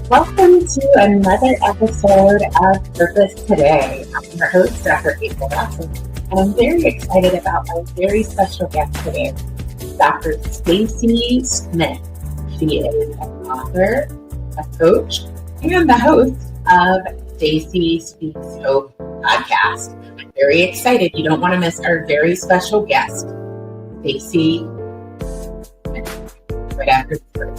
Welcome to another episode of Purpose Today. I'm your host, Dr. Dobson, and I'm very excited about my very special guest today, Dr. Staci Smith. She is an author, a coach, and the host of Staci Speaks Hope podcast. I'm very excited. You don't want to miss our very special guest, Staci Smith, right after this break.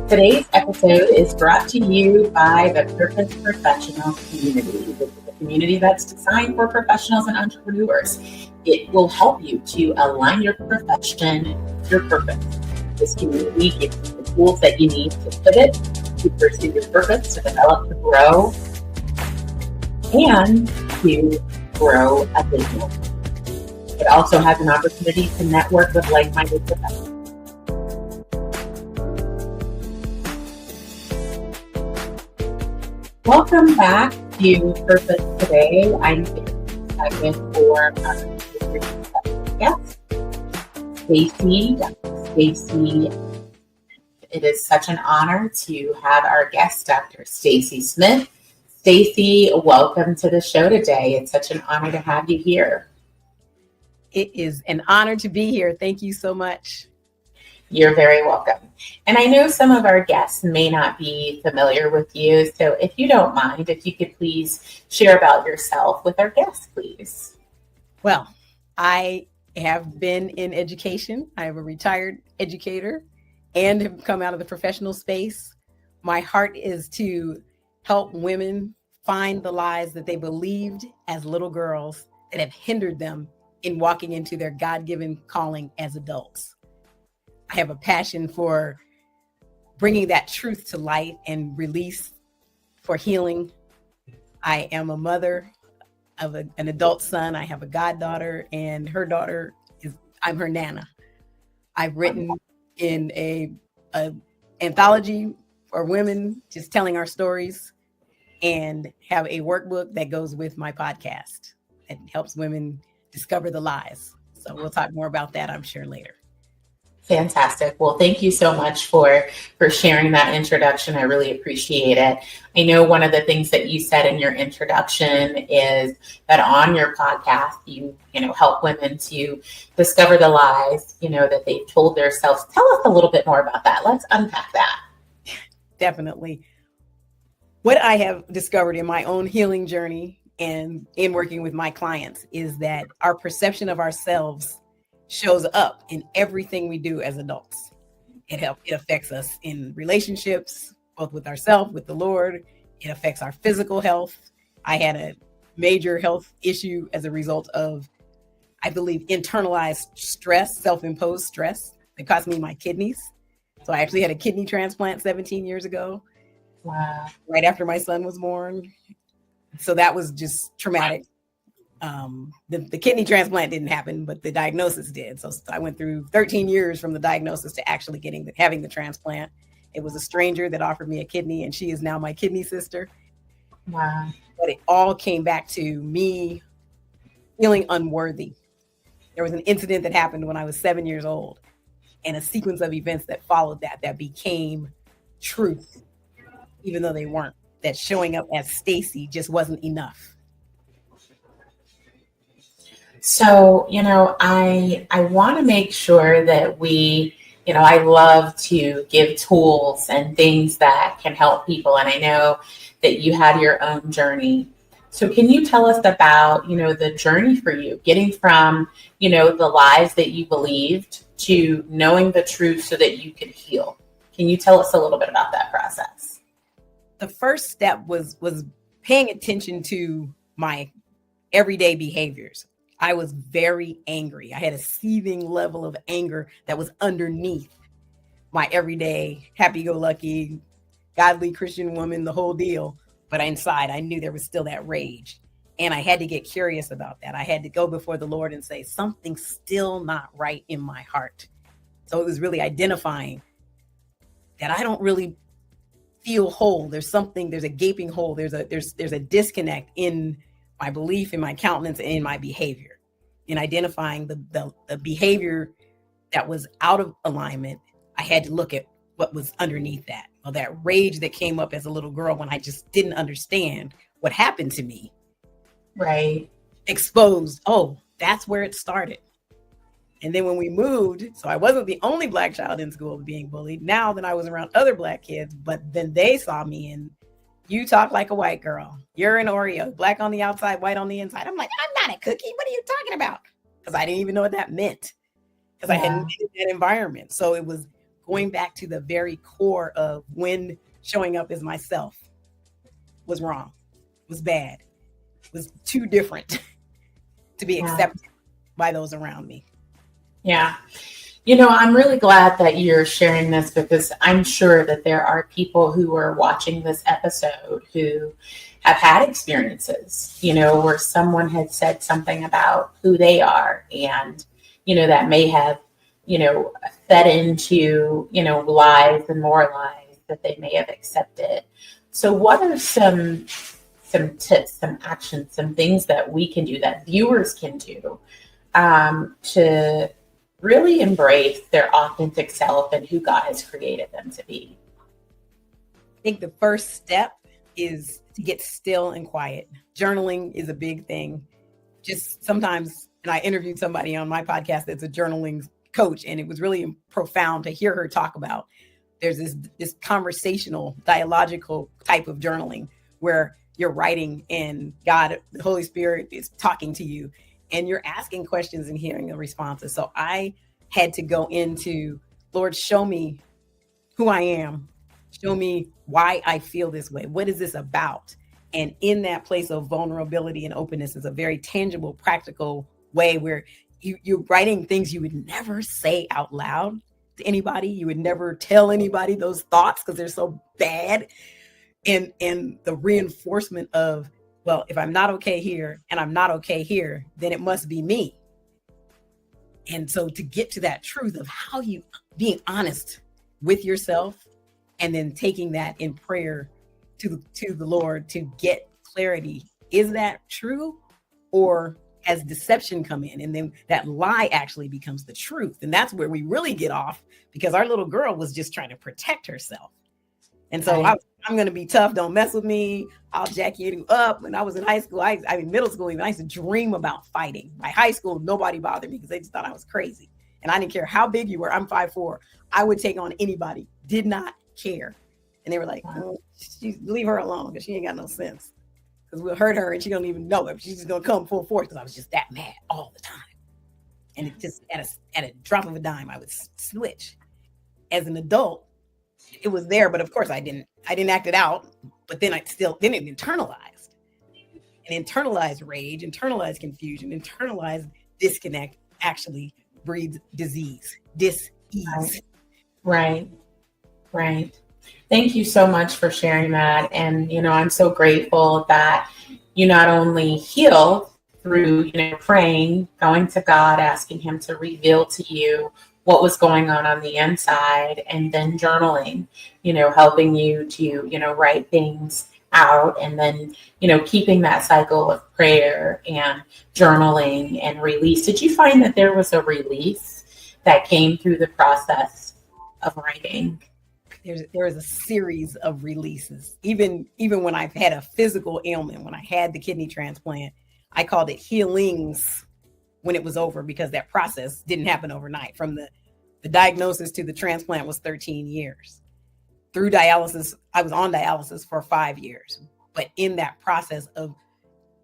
Today's episode is brought to you by the Purpose Professionals community. This is a community that's designed for professionals and entrepreneurs. It will help you to align your profession with your purpose. This community gives you the tools that you need to pivot, to pursue your purpose, to develop, to grow, and to grow a business. It also has an opportunity to network with like-minded professionals. Welcome back to Purpose Today. I'm very excited for our guest, Staci. Dr. Staci. It is such an honor to have our guest, Dr. Staci Smith. Staci, welcome to the show today. It's such an honor to have you here. It is an honor to be here. Thank you so much. You're very welcome. And I know some of our guests may not be familiar with you. So if you don't mind, if you could please share about yourself with our guests, please. Well, I have been in education. I am a retired educator and have come out of the professional space. My heart is to help women find the lies that they believed as little girls that have hindered them in walking into their God-given calling as adults. I have a passion for bringing that truth to light and release for healing. I am a mother of an adult son. I have a goddaughter, and her daughter I'm her nana. I've written in a anthology for women, just telling our stories, and have a workbook that goes with my podcast that helps women discover the lies. So we'll talk more about that, I'm sure, later. Fantastic. Well, thank you so much for sharing that introduction. I really appreciate it. I know one of the things that you said in your introduction is that on your podcast, you help women to discover the lies, that they've told themselves. Tell us a little bit more about that. Let's unpack that. Definitely. What I have discovered in my own healing journey and in working with my clients is that our perception of ourselves shows up in everything we do as adults. It affects us in relationships, both with ourselves, with the Lord. It affects our physical health. I had a major health issue as a result of, I believe, internalized stress, self-imposed stress that cost me my kidneys. So I actually had a kidney transplant 17 years ago. Wow. Right after my son was born. So that was just traumatic. The kidney transplant didn't happen, but the diagnosis did. So I went through 13 years from the diagnosis to actually having the transplant. It was a stranger that offered me a kidney, and she is now my kidney sister. Wow. But it all came back to me feeling unworthy. There was an incident that happened when I was 7 years old, and a sequence of events that followed that became truth, even though they weren't. That showing up as Staci just wasn't enough. So, I want to make sure that we, I love to give tools and things that can help people. And I know that you had your own journey. So can you tell us about, the journey for you, getting from, the lies that you believed to knowing the truth so that you could heal? Can you tell us a little bit about that process? The first step was paying attention to my everyday behaviors. I was very angry. I had a seething level of anger that was underneath my everyday happy-go-lucky, godly Christian woman, the whole deal. But inside, I knew there was still that rage. And I had to get curious about that. I had to go before the Lord and say, something's still not right in my heart. So it was really identifying that I don't really feel whole. There's a gaping hole. There's a disconnect in my belief, in my countenance, and in my behavior. In identifying the behavior that was out of alignment, I had to look at what was underneath that. Well, that rage that came up as a little girl when I just didn't understand what happened to me. Right. Exposed. Oh, that's where it started. And then when we moved, so I wasn't the only Black child in school being bullied. Now that I was around other Black kids, but then they saw me and, you talk like a white girl. You're an Oreo, Black on the outside, white on the inside. I'm like, I'm not a cookie. What are you talking about? Because I didn't even know what that meant, because I hadn't been in that environment. So it was going back to the very core of when showing up as myself was wrong, was bad, was too different to be accepted by those around me. Yeah. You know, I'm really glad that you're sharing this, because I'm sure that there are people who are watching this episode who have had experiences, you know, where someone had said something about who they are, and, you know, that may have, you know, fed into, you know, lies and more lies that they may have accepted. So what are some tips, some actions, some things that we can do, that viewers can do, to really embrace their authentic self and who God has created them to be? I think the first step is to get still and quiet. Journaling is a big thing. Just sometimes, and I interviewed somebody on my podcast that's a journaling coach, and it was really profound to hear her talk about, there's this conversational, dialogical type of journaling where you're writing and God, the Holy Spirit, is talking to you, and you're asking questions and hearing the responses. So I had to go into, Lord, show me who I am. Show me why I feel this way. What is this about? And in that place of vulnerability and openness is a very tangible, practical way where you're writing things you would never say out loud to anybody. You would never tell anybody those thoughts because they're so bad. And the reinforcement of, well, if I'm not okay here and I'm not okay here, then it must be me. And so to get to that truth of how you being honest with yourself, and then taking that in prayer to the Lord to get clarity. Is that true? Or has deception come in? And then that lie actually becomes the truth. And that's where we really get off, because our little girl was just trying to protect herself. And so I'm going to be tough. Don't mess with me. I'll jack you up. When I was in high school, middle school, even I used to dream about fighting. By high school, nobody bothered me because they just thought I was crazy. And I didn't care how big you were. I'm 5'4". I would take on anybody. Did not care. And they were like, oh, leave her alone because she ain't got no sense. Because we'll hurt her and she don't even know it. She's just going to come full force, because I was just that mad all the time. And it just, at a drop of a dime, I would switch. As an adult, it was there, but of course I didn't act it out. But then it internalized. And internalized rage, internalized confusion, internalized disconnect actually breeds disease, dis-ease. Right. Thank you so much for sharing that. And, you know, I'm so grateful that you not only healed through, you know, praying, going to God, asking him to reveal to you what was going on the inside, and then journaling, you know, helping you to, you know, write things out, and then, you know, keeping that cycle of prayer and journaling and release. Did you find that there was a release that came through the process of writing? There is a series of releases. Even when I've had a physical ailment, when I had the kidney transplant, I called it healings when it was over, because that process didn't happen overnight. From the diagnosis to the transplant was 13 years. Through dialysis, I was on dialysis for 5 years. But in that process of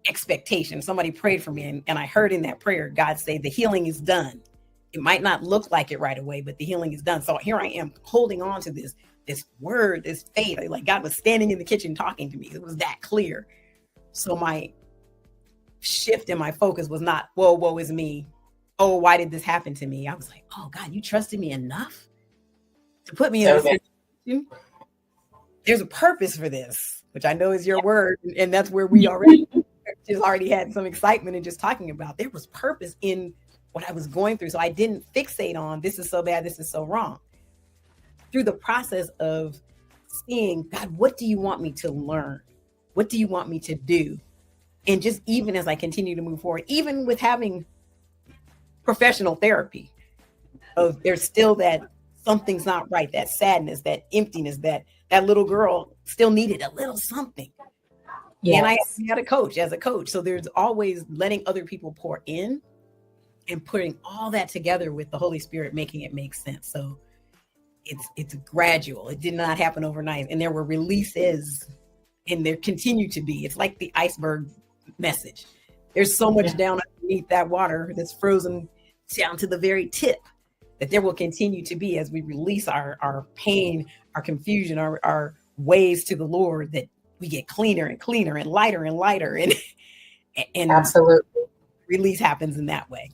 expectation, somebody prayed for me, and I heard in that prayer, God say, the healing is done. It might not look like it right away, but the healing is done. So here I am holding on to this word, this faith. Like God was standing in the kitchen talking to me. It was that clear. So my shift in my focus was not, whoa, woe is me. Oh, why did this happen to me? I was like, oh God, you trusted me enough to put me in this situation. There's a purpose for this, which I know is your word. And that's where we already had some excitement in just talking about. There was purpose in what I was going through. So I didn't fixate on, this is so bad, this is so wrong. Through the process of seeing, God, what do you want me to learn? What do you want me to do? And just even as I continue to move forward, even with having professional therapy, there's still that something's not right, that sadness, that emptiness, that little girl still needed a little something. Yes. And I had a coach as a coach. So there's always letting other people pour in and putting all that together with the Holy Spirit, making it make sense. So it's gradual. It did not happen overnight. And there were releases, and there continue to be. It's like the iceberg message. There's so much down underneath that water that's frozen down to the very tip, that there will continue to be as we release our pain, our confusion, our ways to the Lord, that we get cleaner and cleaner and lighter, and absolutely, release happens in that way.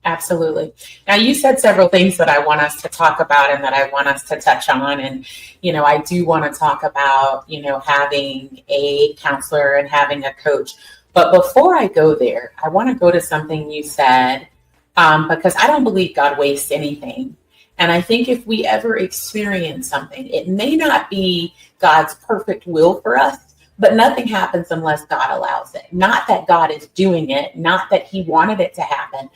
Absolutely. Now, you said several things that I want us to talk about and that I want us to touch on. And, I do want to talk about, having a counselor and having a coach. But before I go there, I want to go to something you said, because I don't believe God wastes anything. And I think if we ever experience something, it may not be God's perfect will for us, but nothing happens unless God allows it. Not that God is doing it, not that he wanted it to happen,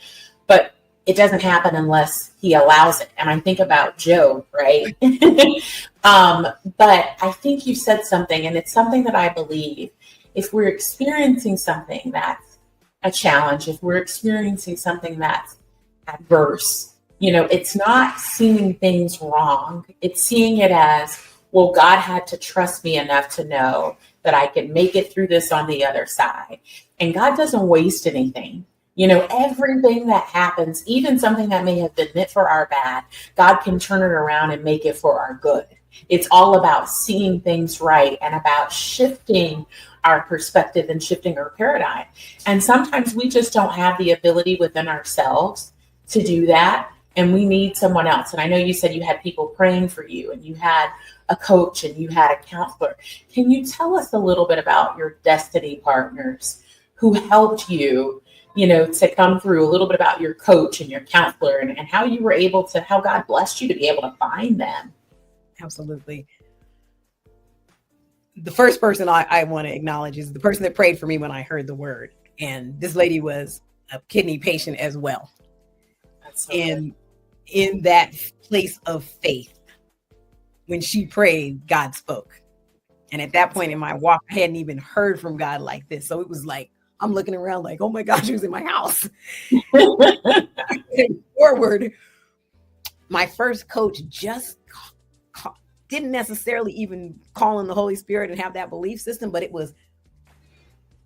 but it doesn't happen unless he allows it. And I think about Job, right? But I think you said something, and it's something that I believe. If we're experiencing something that's a challenge, if we're experiencing something that's adverse, it's not seeing things wrong. It's seeing it as, well, God had to trust me enough to know that I could make it through this on the other side. And God doesn't waste anything. Everything that happens, even something that may have been meant for our bad, God can turn it around and make it for our good. It's all about seeing things right and about shifting our perspective and shifting our paradigm. And sometimes we just don't have the ability within ourselves to do that. And we need someone else. And I know you said you had people praying for you, and you had a coach, and you had a counselor. Can you tell us a little bit about your destiny partners who helped you, to come through, a little bit about your coach and your counselor, and how you were able to, how God blessed you to be able to find them? Absolutely. The first person I want to acknowledge is the person that prayed for me when I heard the word. And this lady was a kidney patient as well. And in that place of faith, when she prayed, God spoke. And at that point in my walk, I hadn't even heard from God like this. So it was like, I'm looking around like, oh my gosh, who's in my house? Forward, my first coach just didn't necessarily even call on the Holy Spirit and have that belief system, but it was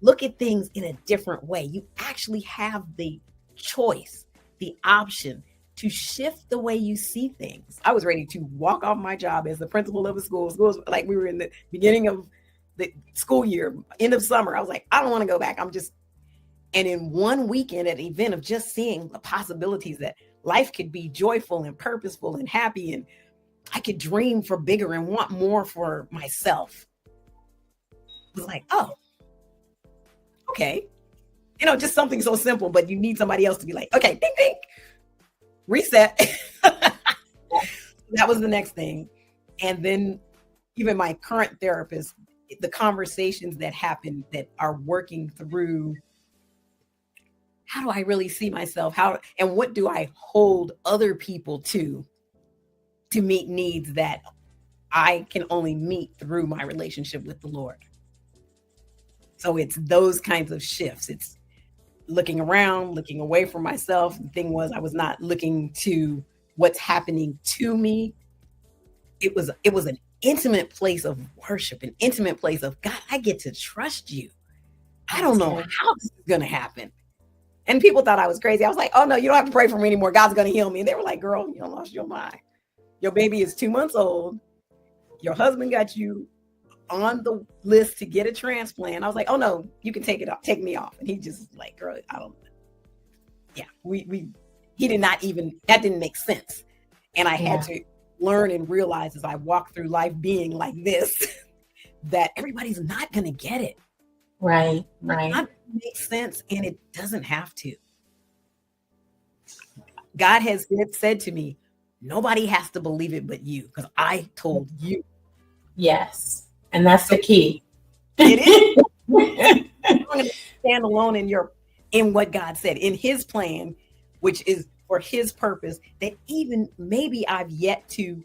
look at things in a different way. You actually have the choice, the option to shift the way you see things. I was ready to walk off my job as the principal of a school. Schools, like we were in the beginning of the school year, end of summer. I was like, I don't want to go back. And in one weekend at an event of just seeing the possibilities that life could be joyful and purposeful and happy, and I could dream for bigger and want more for myself. It was like, oh, okay. Just something so simple, but you need somebody else to be like, okay, ding, ding, reset. That was the next thing. And then even my current therapist, the conversations that happen that are working through, how do I really see myself? And what do I hold other people to meet needs that I can only meet through my relationship with the Lord? So it's those kinds of shifts. It's looking around, looking away from myself. The thing was, I was not looking to what's happening to me. It was an intimate place of worship, an intimate place of, God, I get to trust you. I don't know how this is going to happen. And people thought I was crazy. I was like, oh no, you don't have to pray for me anymore. God's going to heal me. And they were like, girl, you lost your mind. Your baby is 2 months old. Your husband got you on the list to get a transplant. I was like, oh no, you can take me off. And he just like, girl, I don't. Yeah, he did not even, that didn't make sense. And I had to learn and realize as I walk through life being like this, that everybody's not going to get it. Right. It not makes sense, and it doesn't have to. God has said to me, nobody has to believe it but you, because I told you. Yes. And that's the key. It is. I'm going to stand alone in what God said, in his plan, which is for his purpose, that even maybe I've yet to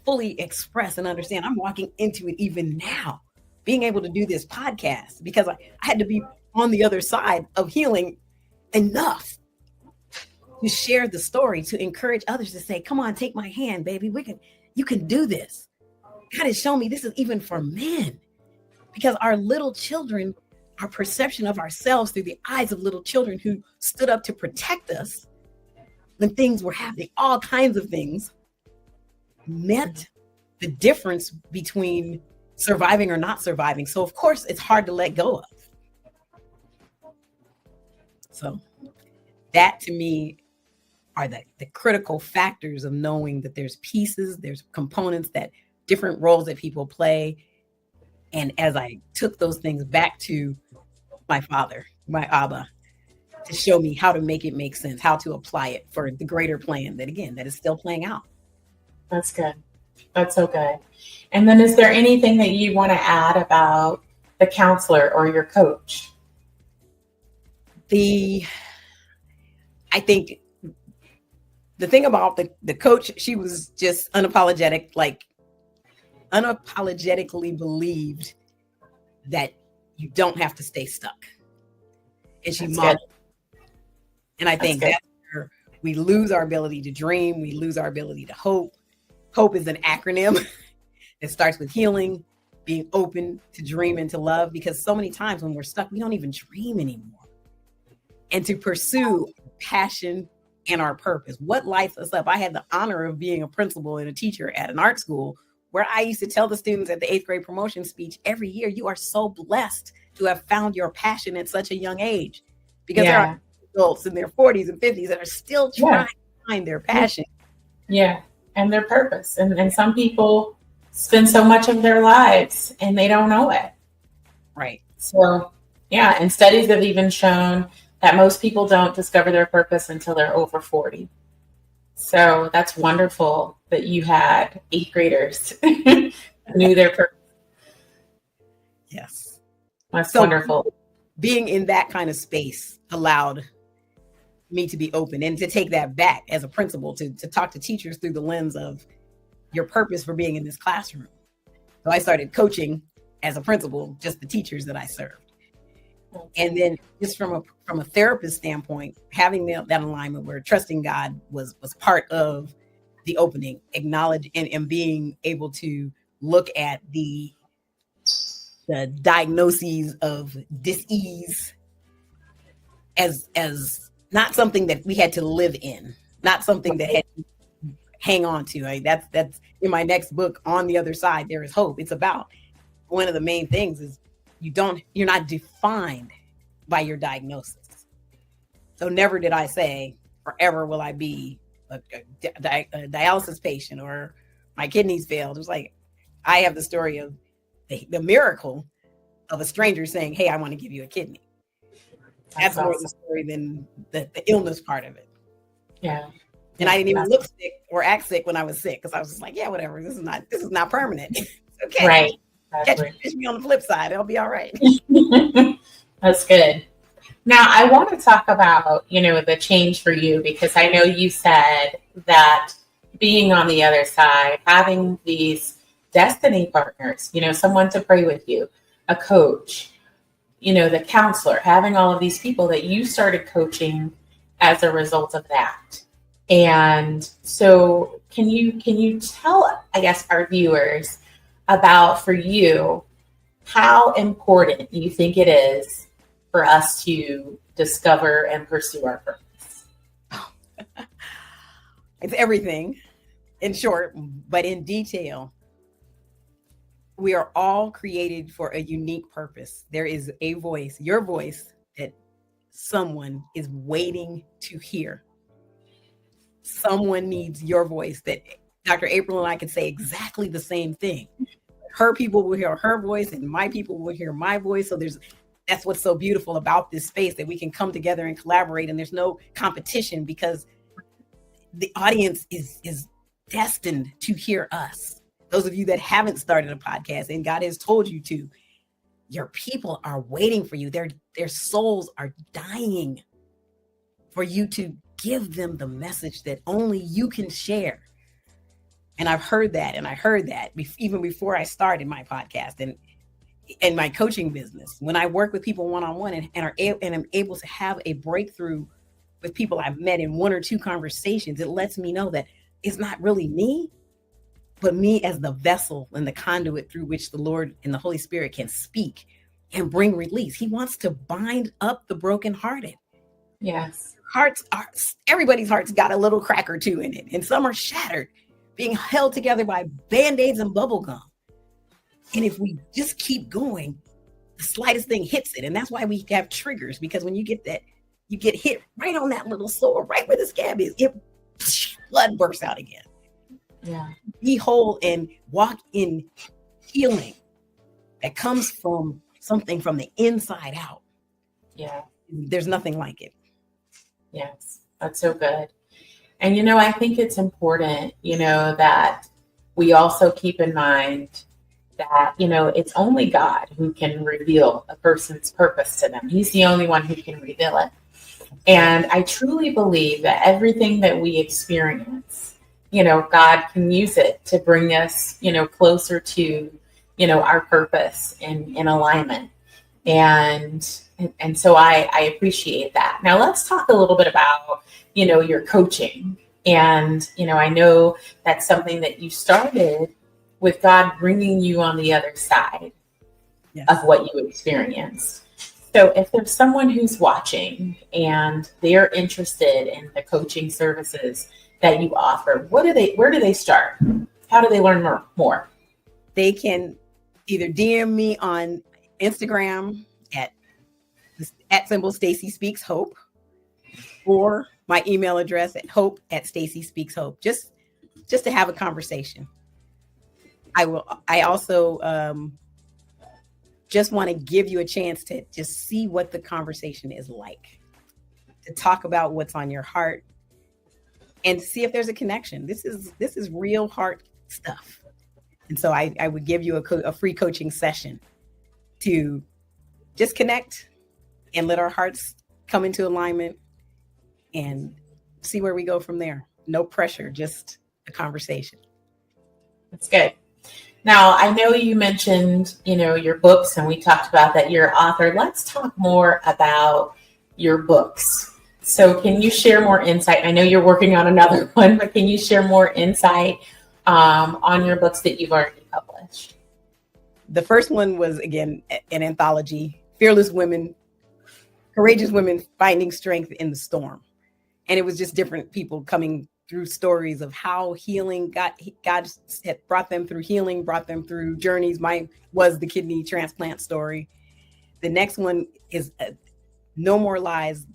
fully express and understand. I'm walking into it even now, being able to do this podcast, because I had to be on the other side of healing enough to share the story, to encourage others to say, come on, take my hand, baby. You can do this. God has shown me this is even for men, because our little children, our perception of ourselves through the eyes of little children who stood up to protect us when things were happening, all kinds of things, meant the difference between surviving or not surviving. So of course it's hard to let go of. So that to me are the critical factors of knowing that there's pieces, there's components, that different roles that people play. And as I took those things back to my father, my Abba, to show me how to make it make sense, how to apply it for the greater plan that, again, that is still playing out. That's good. That's so good. And then is there anything that you want to add about the counselor or your coach? I think the thing about the coach, she was just unapologetically believed that you don't have to stay stuck. And she modeled. And I think that's where we lose our ability to dream. We lose our ability to hope. Hope is an acronym. It starts with healing, being open to dream and to love, because so many times when we're stuck, we don't even dream anymore. And to pursue passion and our purpose, what lights us up. I had the honor of being a principal and a teacher at an art school, where I used to tell the students at the 8th grade promotion speech every year, you are so blessed to have found your passion at such a young age, because there are adults in their 40s and 50s that are still trying to find their passion. Yeah. And their purpose. And some people spend so much of their lives and they don't know it. Right. So, yeah. And studies have even shown that most people don't discover their purpose until they're over 40. So that's wonderful that you had 8th graders who knew their purpose. Yes. That's wonderful. Being in that kind of space allowed me to be open and to take that back as a principal, to talk to teachers through the lens of your purpose for being in this classroom. So I started coaching as a principal, just the teachers that I served. And then just from a therapist standpoint, having that alignment where trusting God was part of the opening, acknowledge and being able to look at the diagnoses of dis-ease as not something that we had to live in, not something that had to hang on to. Right? That's in my next book, On the Other Side, There is Hope. It's about one of the main things is you're not defined by your diagnosis. So never did I say forever will I be a dialysis patient or my kidneys failed. It was like, I have the story of the miracle of a stranger saying, hey, I want to give you a kidney. That's more the story than the illness part of it. Yeah. And I didn't even look sick or act sick when I was sick, because I was just like, yeah, whatever. This is not permanent. Okay. Right. Catch me on the flip side. It'll be all right. That's good. Now I want to talk about, the change for you, because I know you said that being on the other side, having these destiny partners, someone to pray with you, a coach, the counselor, having all of these people that you started coaching as a result of that. And so can you tell, I guess, our viewers about, for you, how important you think it is for us to discover and pursue our purpose? It's everything, in short, but in detail. We are all created for a unique purpose. There is a voice, your voice, that someone is waiting to hear. Someone needs your voice, that Dr. April and I can say exactly the same thing. Her people will hear her voice and my people will hear my voice. So that's what's so beautiful about this space, that we can come together and collaborate, and there's no competition, because the audience is destined to hear us. Those of you that haven't started a podcast and God has told you to, your people are waiting for you. Their souls are dying for you to give them the message that only you can share. And I've heard that, and I heard that even before I started my podcast and my coaching business. When I work with people one-on-one and I'm able to have a breakthrough with people I've met in one or two conversations, it lets me know that it's not really me, but me as the vessel and the conduit through which the Lord and the Holy Spirit can speak and bring release. He wants to bind up the brokenhearted. Yes. Everybody's heart's got a little crack or two in it, and some are shattered, being held together by Band-Aids and bubble gum. And if we just keep going, the slightest thing hits it. And that's why we have triggers, because when you get that, you get hit right on that little sore, right where the scab is, blood bursts out again. Yeah. Be whole and walk in healing that comes from something from the inside out. Yeah. There's nothing like it. Yes, that's so good. And, I think it's important, that we also keep in mind that, it's only God who can reveal a person's purpose to them. He's the only one who can reveal it. And I truly believe that everything that we experience, God can use it to bring us, closer to, our purpose in alignment. And so I appreciate that. Now let's talk a little bit about, your coaching. And, I know that's something that you started with God bringing you on the other side of what you experienced. So if there's someone who's watching and they're interested in the coaching services that you offer, where do they start? How do they learn more? They can either DM me on Instagram at Staci Speaks Hope, or my email address at hope@Staci Speaks Hope, just to have a conversation. I also just want to give you a chance to just see what the conversation is like, to talk about what's on your heart and see if there's a connection. This is real heart stuff. And so I would give you a free coaching session to just connect and let our hearts come into alignment and see where we go from there. No pressure, just a conversation. That's good. Now, I know you mentioned, your books, and we talked about that you're an author. Let's talk more about your books. So can you share more insight? I know you're working on another one, but can you share more insight on your books that you've already published? The first one was, again, an anthology, Fearless Women, Courageous Women Finding Strength in the Storm. And it was just different people coming through stories of how healing, God had brought them through healing, brought them through journeys. Mine was the kidney transplant story. The next one is a No More Lies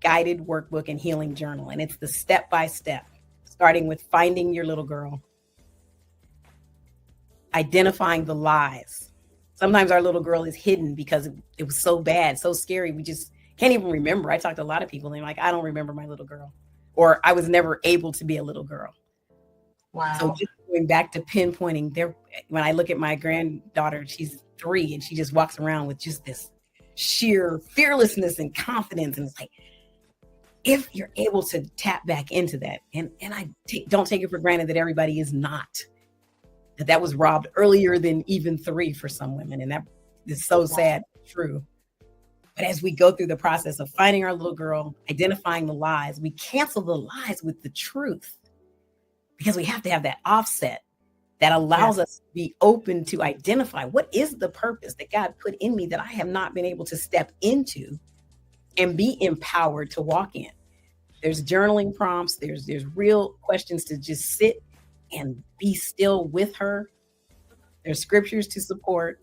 guided workbook and healing journal. And it's the step-by-step, starting with finding your little girl, identifying the lies. Sometimes our little girl is hidden because it was so bad, so scary. We just can't even remember. I talked to a lot of people and they're like, I don't remember my little girl, or I was never able to be a little girl. Wow. So just going back to pinpointing there, when I look at my granddaughter, she's 3 and she just walks around with just this sheer fearlessness and confidence. And it's like, if you're able to tap back into that, and I don't take it for granted that everybody is not, that was robbed earlier than even 3 for some women. And that is so sad, true. But as we go through the process of finding our little girl, identifying the lies, we cancel the lies with the truth, because we have to have that offset that allows us to be open to identify what is the purpose that God put in me that I have not been able to step into and be empowered to walk in. There's journaling prompts. There's real questions to just sit and be still with her. There's scriptures to support.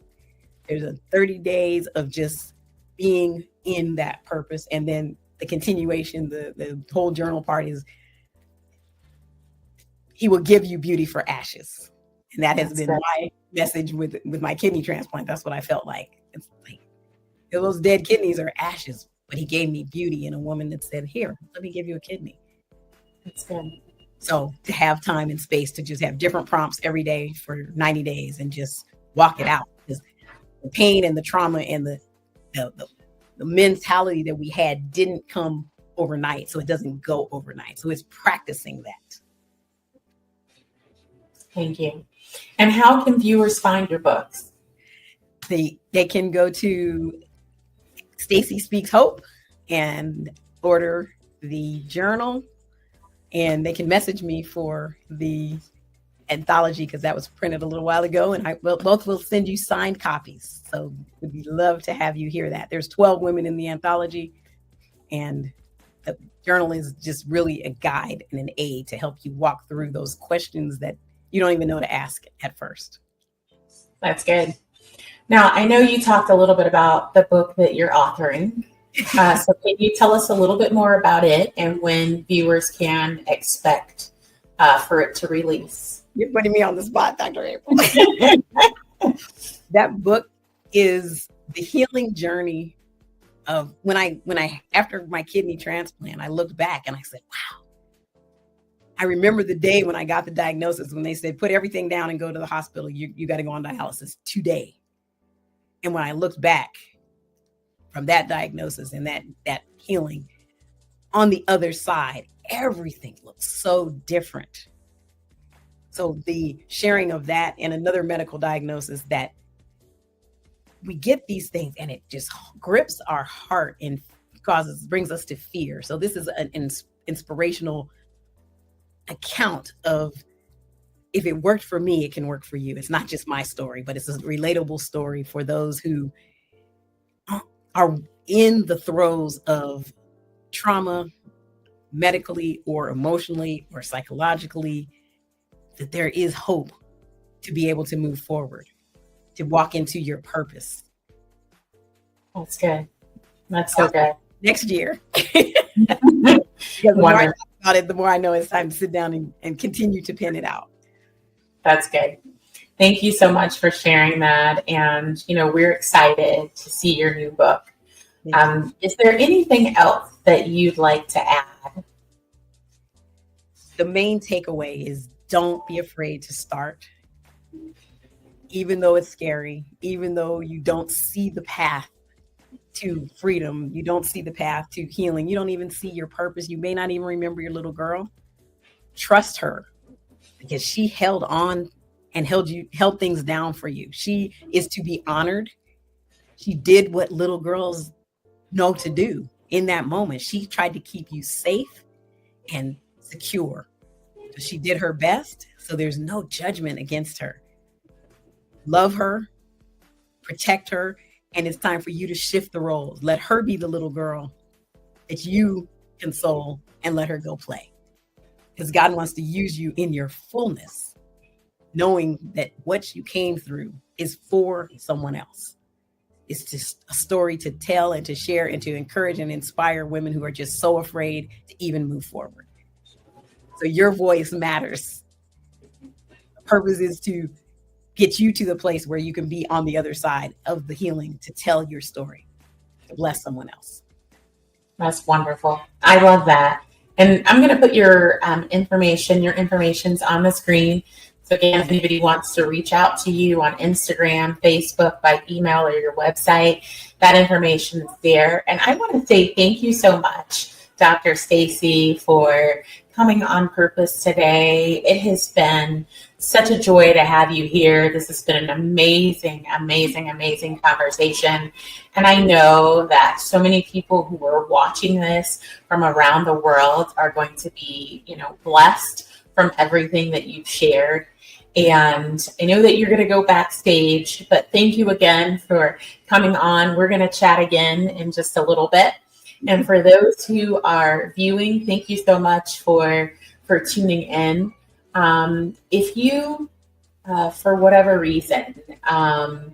There's a 30 days of just being in that purpose. And then the continuation, the whole journal part is, He will give you beauty for ashes. And that has been my message with my kidney transplant. That's what I felt like. It's like, those dead kidneys are ashes, but He gave me beauty in a woman that said, here, let me give you a kidney. That's good. So to have time and space to just have different prompts every day for 90 days and just walk it out. Because the pain and the trauma and the mentality that we had didn't come overnight. So it doesn't go overnight. So it's practicing that. Thank you. And how can viewers find your books? They can go to Staci Speaks Hope and order the journal, and they can message me for the anthology because that was printed a little while ago, and both will send you signed copies. So we'd love to have you hear that. There's 12 women in the anthology, and the journal is just really a guide and an aid to help you walk through those questions that you don't even know to ask at first. That's good. Now, I know you talked a little bit about the book that you're authoring. So can you tell us a little bit more about it and when viewers can expect for it to release? You're putting me on the spot, Dr. April. That book is the healing journey of when I after my kidney transplant, I looked back and I said, wow. I remember the day when I got the diagnosis, when they said, put everything down and go to the hospital. You got to go on dialysis today. And when I looked back from that diagnosis and that healing, on the other side, everything looks so different. So the sharing of that and another medical diagnosis, that we get these things and it just grips our heart and brings us to fear. So this is an inspirational account of, if it worked for me, it can work for you. It's not just my story, but it's a relatable story for those who are in the throes of trauma, medically or emotionally or psychologically, that there is hope to be able to move forward, to walk into your purpose. That's good. That's so good. Next year. The more I talk about it, the more I know it's time to sit down and continue to pen it out. That's good. Thank you so much for sharing that. And, we're excited to see your new book. Is there anything else that you'd like to add? The main takeaway is, don't be afraid to start. Even though it's scary, even though you don't see the path to freedom, you don't see the path to healing, you don't even see your purpose, you may not even remember your little girl. Trust her, because she held on and held things down for you. She is to be honored. She did what little girls know to do in that moment. She tried to keep you safe and secure. So she did her best. So there's no judgment against her. Love her, protect her, and it's time for you to shift the roles. Let her be the little girl that you console and let her go play. Because God wants to use you in your fullness, knowing that what you came through is for someone else. It's just a story to tell and to share and to encourage and inspire women who are just so afraid to even move forward. So your voice matters. The purpose is to get you to the place where you can be on the other side of the healing, to tell your story, to bless someone else. That's wonderful. I love that. And I'm going to put your information's on the screen. So again, if anybody wants to reach out to you on Instagram, Facebook, by email, or your website, that information is there. And I want to say thank you so much, Dr. Staci, for coming on Purpose today. It has been such a joy to have you here. This has been an amazing, amazing, amazing conversation. And I know that so many people who are watching this from around the world are going to be, blessed from everything that you've shared. And I know that you're going to go backstage, but thank you again for coming on. We're going to chat again in just a little bit. And for those who are viewing, thank you so much for tuning in. If you, for whatever reason, have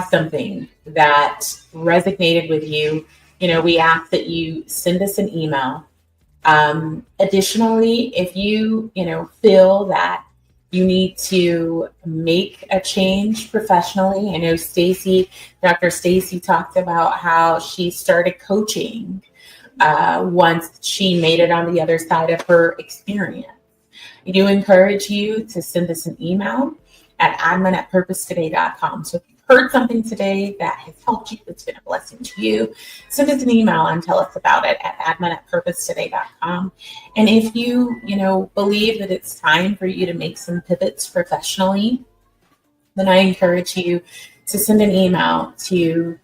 something that resonated with you, we ask that you send us an email. Additionally, if you, feel that you need to make a change professionally, I know Dr. Staci talked about how she started coaching once she made it on the other side of her experience. I do encourage you to send us an email at admin@purposetoday.com. So if you've heard something today that has helped you, that's been a blessing to you, send us an email and tell us about it at admin@purposetoday.com. And if you believe that it's time for you to make some pivots professionally, then I encourage you to send an email to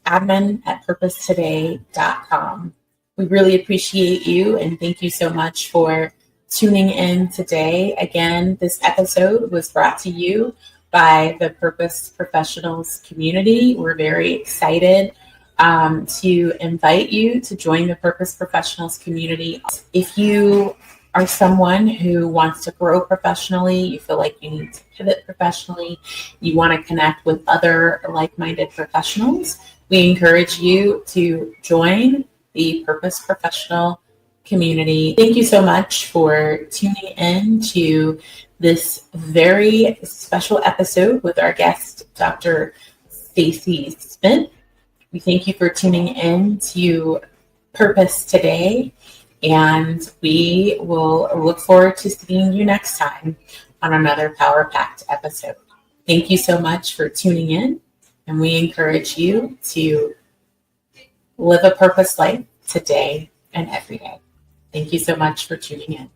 admin@purposetoday.com. We really appreciate you and thank you so much for tuning in today. Again, this episode was brought to you by the Purpose Professionals community. We're very excited to invite you to join the Purpose Professionals community. If you are someone who wants to grow professionally, you feel like you need to pivot professionally, you want to connect with other like-minded professionals, we encourage you to join the Purpose Professional community. Thank you so much for tuning in to this very special episode with our guest, Dr. Staci A. We thank you for tuning in to Purpose Today, and we will look forward to seeing you next time on another Power Packed episode. Thank you so much for tuning in, and we encourage you to live a purpose life today and every day. Thank you so much for tuning in.